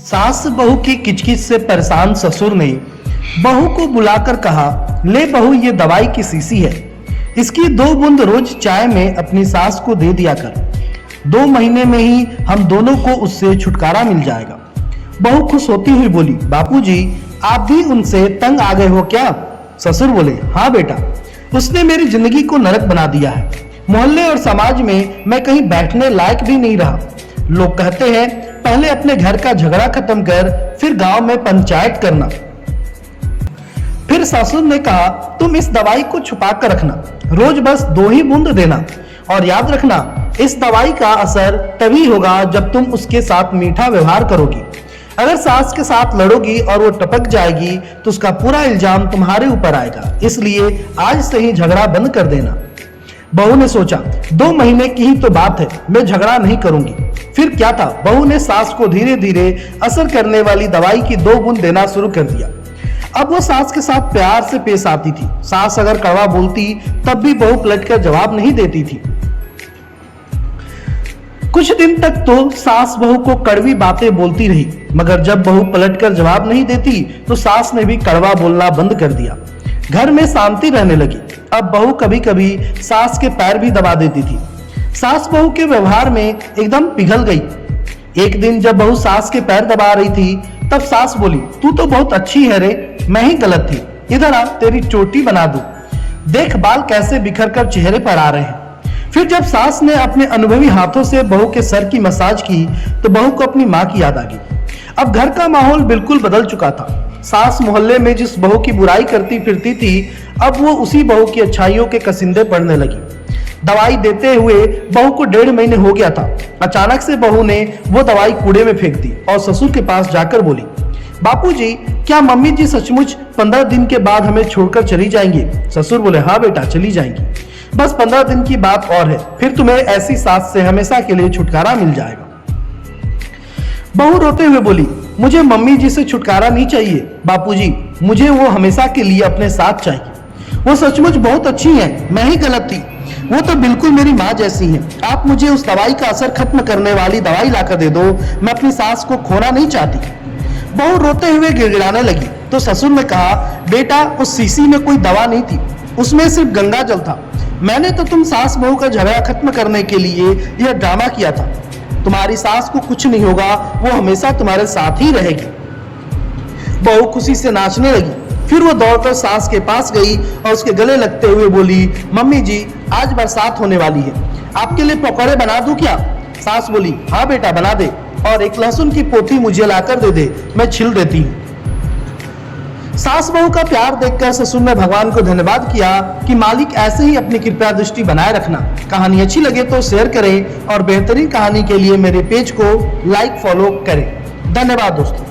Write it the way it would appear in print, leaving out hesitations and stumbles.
सास बहू की किचकिच से परेशान ससुर ने बहू को बुलाकर कहा, ले बहू, ये दवाई की शीशी है, इसकी 2 बूंद रोज चाय में अपनी सास को दे दिया कर। 2 महीने में ही हम दोनों को उससे छुटकारा मिल जाएगा। बहू खुश होती हुई बोली, बापूजी, आप भी उनसे तंग आ गए हो क्या? ससुर बोले, हाँ बेटा, उसने मेरी जिंदगी को नरक बना दिया है। मोहल्ले और समाज में मैं कहीं बैठने लायक भी नहीं रहा। लोग कहते हैं पहले अपने घर का झगड़ा खत्म कर फिर गांव में पंचायत करना। फिर ससुर ने कहा, तुम इस दवाई को छुपा कर रखना, रोज बस 2 ही बूंद देना, और याद रखना इस दवाई का असर तभी होगा जब तुम उसके साथ मीठा व्यवहार करोगी। अगर सास के साथ लड़ोगी और वो टपक जाएगी तो उसका पूरा इल्जाम तुम्हारे ऊपर आएगा, इसलिए आज से ही झगड़ा बंद कर देना। बहू ने सोचा, 2 महीने की ही तो बात है, मैं झगड़ा नहीं करूंगी। फिर क्या था, बहू ने सास को धीरे धीरे असर करने वाली दवाई की 2 बूंद देना शुरू कर दिया। अब वो सास के साथ प्यार से पेश आती थी। सास अगर कड़वा बोलती तब भी बहू पलटकर जवाब नहीं देती थी। कुछ दिन तक तो सास बहू को कड़वी बातें बोलती रही, मगर जब बहू पलटकर जवाब नहीं देती तो सास ने भी कड़वा बोलना बंद कर दिया। घर में शांति रहने लगी। अब बहू कभी कभी सास के पैर भी दबा देती थी। सास बहू के व्यवहार में एकदम पिघल गई। एक दिन जब बहू सास के पैर दबा रही थी तब सास बोली, तू तो बहुत अच्छी है रे, मैं ही गलत थी, इधर आ, तेरी चोटी बना दूं। देख बाल कैसे बिखर कर चेहरे पर आ रहे हैं। फिर जब सास ने अपने अनुभवी हाथों से बहू के सर की मसाज की तो बहू को अपनी माँ की याद आ गई। अब घर का माहौल बिल्कुल बदल चुका था। सास मोहल्ले में जिस बहू की बुराई करती फिरती थी, अब वो उसी बहू की अच्छाइयों के कसिंदे पढ़ने लगी। दवाई देते हुए बहू को 1.5 महीने हो गया था। अचानक से बहू ने वो दवाई कूड़े में फेंक दी और ससुर के पास जाकर बोली, बापूजी, क्या मम्मी जी सचमुच 15 दिन के बाद हमें छोड़कर चली जाएंगी? ससुर बोले, हाँ बेटा, चली जाएंगी, बस 15 दिन की बात और है, फिर तुम्हें ऐसी सास से हमेशा के लिए छुटकारा मिल जाएगा। बहू रोते हुए बोली, मुझे मम्मी जी से छुटकारा नहीं चाहिए बापूजी, मुझे वो हमेशा के लिए अपने साथ चाहिए। वो सचमुच बहुत अच्छी हैं, मैं ही गलत थी, वो तो बिल्कुल मेरी माँ जैसी हैं। आप मुझे उस दवाई का असर खत्म करने वाली दवाई लाकर दे दो, मैं अपनी सास को खोना नहीं चाहती। बहू रोते हुए गिड़गिड़ाने लगी तो ससुर ने कहा, बेटा, उस शीशी में कोई दवा नहीं थी, उसमें सिर्फ गंगा जल था। मैंने तो तुम सास बहू का झगड़ा खत्म करने के लिए यह ड्रामा किया था। तुम्हारी सास को कुछ नहीं होगा, वो हमेशा तुम्हारे साथ ही रहेगी। बहू खुशी से नाचने लगी। फिर वो दौड़कर सास के पास गई और उसके गले लगते हुए बोली, मम्मी जी, आज बरसात होने वाली है, आपके लिए पकौड़े बना दूं क्या? सास बोली, हाँ बेटा, बना दे, और एक लहसुन की पोथी मुझे लाकर दे दे, मैं छिल देती हूँ। सास बहू का प्यार देखकर ससुर ने भगवान को धन्यवाद किया कि मालिक ऐसे ही अपनी कृपा दृष्टि बनाए रखना। कहानी अच्छी लगे तो शेयर करें और बेहतरीन कहानी के लिए मेरे पेज को लाइक फॉलो करें। धन्यवाद दोस्तों।